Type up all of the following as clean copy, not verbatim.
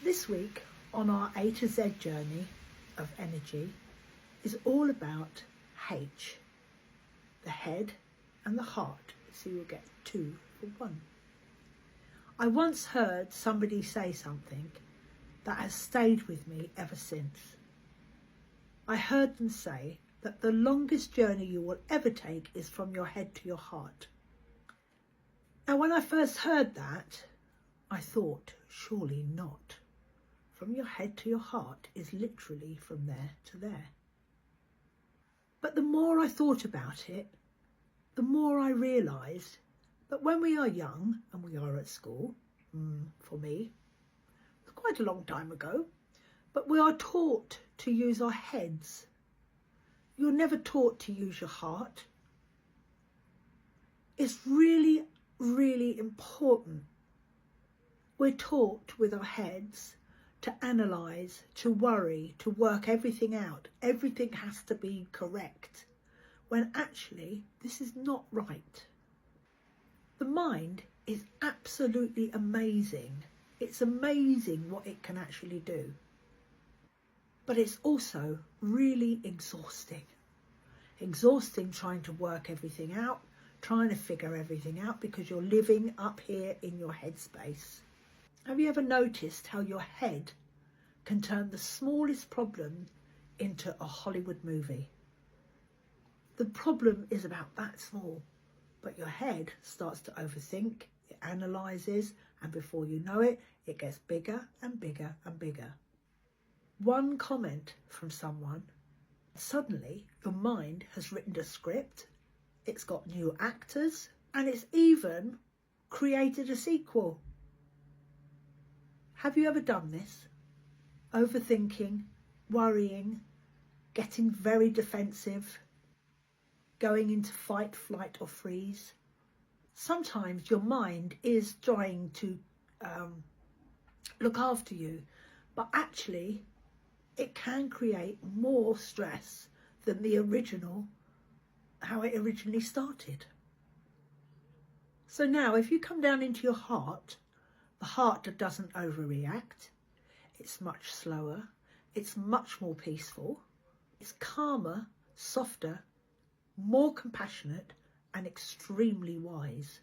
This week on our A to Z journey of energy is all about H, the head and the heart, so you'll get 2 for 1. I once heard somebody say something that has stayed with me ever since. I heard them say that the longest journey you will ever take is from your head to your heart. Now, when I first heard that, I thought, surely not. From your head to your heart is literally from there to there. But the more I thought about it, the more I realised that when we are young and we are at school, for me, it's quite a long time ago, but we are taught to use our heads. You're never taught to use your heart. It's really, really important. We're taught with our heads to analyse, to worry, to work everything out. Everything has to be correct, when actually this is not right. The mind is absolutely amazing. It's amazing what it can actually do. But it's also really exhausting. Exhausting trying to work everything out, trying to figure everything out because you're living up here in your headspace. Have you ever noticed how your head can turn the smallest problem into a Hollywood movie? The problem is about that small, but your head starts to overthink, it analyses, and before you know it, it gets bigger and bigger and bigger. One comment from someone, suddenly your mind has written a script, it's got new actors, and it's even created a sequel. Have you ever done this? Overthinking, worrying, getting very defensive, going into fight, flight or freeze. Sometimes your mind is trying to look after you, but actually it can create more stress than how it originally started. So now if you come down into your heart, the heart doesn't overreact. It's much slower. It's much more peaceful. It's calmer, softer, more compassionate and extremely wise.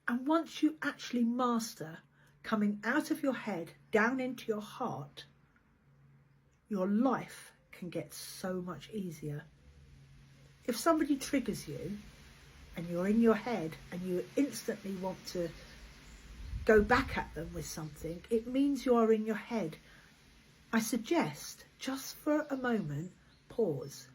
And once you actually master coming out of your head down into your heart, your life can get so much easier. If somebody triggers you and you're in your head and you instantly want to go back at them with something, it means you are in your head. I suggest just for a moment, pause.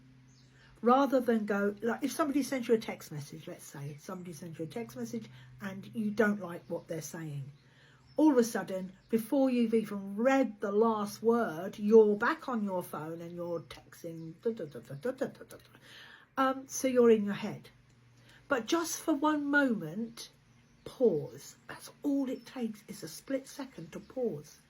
Rather than go, like if somebody sends you a text message, let's say somebody sends you a text message and you don't like what they're saying. All of a sudden, before you've even read the last word, you're back on your phone and you're texting. So you're in your head. But just for one moment, pause. That's all it takes, is a split second to pause.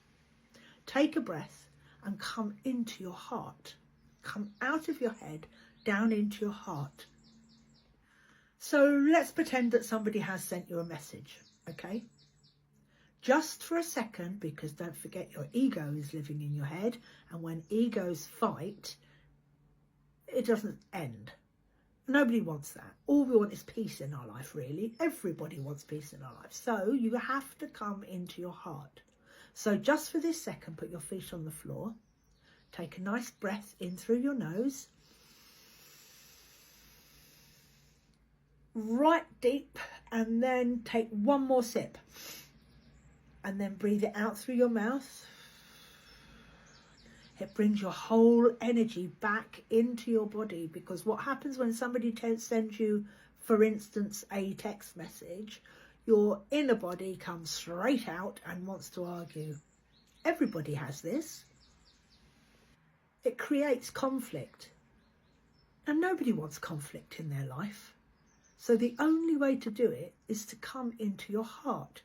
Take a breath and come into your heart. Come out of your head, down into your heart. So let's pretend that somebody has sent you a message, okay? Just for a second, because don't forget your ego is living in your head, and when egos fight, it doesn't end. Nobody wants that. All we want is peace in our life, really. Everybody wants peace in our life. So you have to come into your heart. So just for this second, put your feet on the floor. Take a nice breath in through your nose. Right deep, and then take one more sip. And then breathe it out through your mouth. It brings your whole energy back into your body, because what happens when somebody sends you, for instance, a text message, your inner body comes straight out and wants to argue. Everybody has this. It creates conflict, and nobody wants conflict in their life. So the only way to do it is to come into your heart.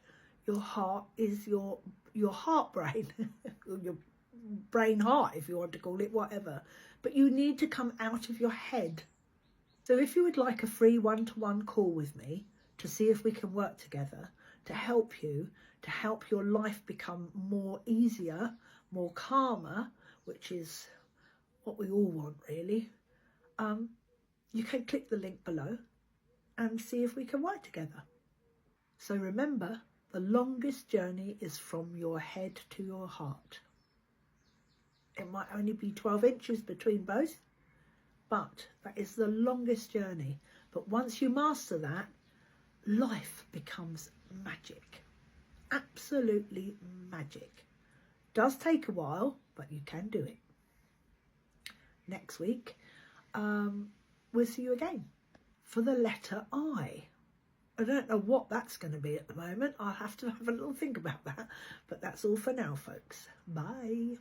Your heart is your heart brain, your brain heart, if you want to call it, whatever. But you need to come out of your head. So if you would like a free one-to-one call with me to see if we can work together, to help you to help your life become more easier, more calmer, which is what we all want really, you can click the link below and see if we can work together. So remember, the longest journey is from your head to your heart. It might only be 12 inches between both, but that is the longest journey. But once you master that, life becomes magic. Absolutely magic. Does take a while, but you can do it. Next week, we'll see you again for the letter I. I don't know what that's going to be at the moment. I'll have to have a little think about that. But that's all for now, folks. Bye.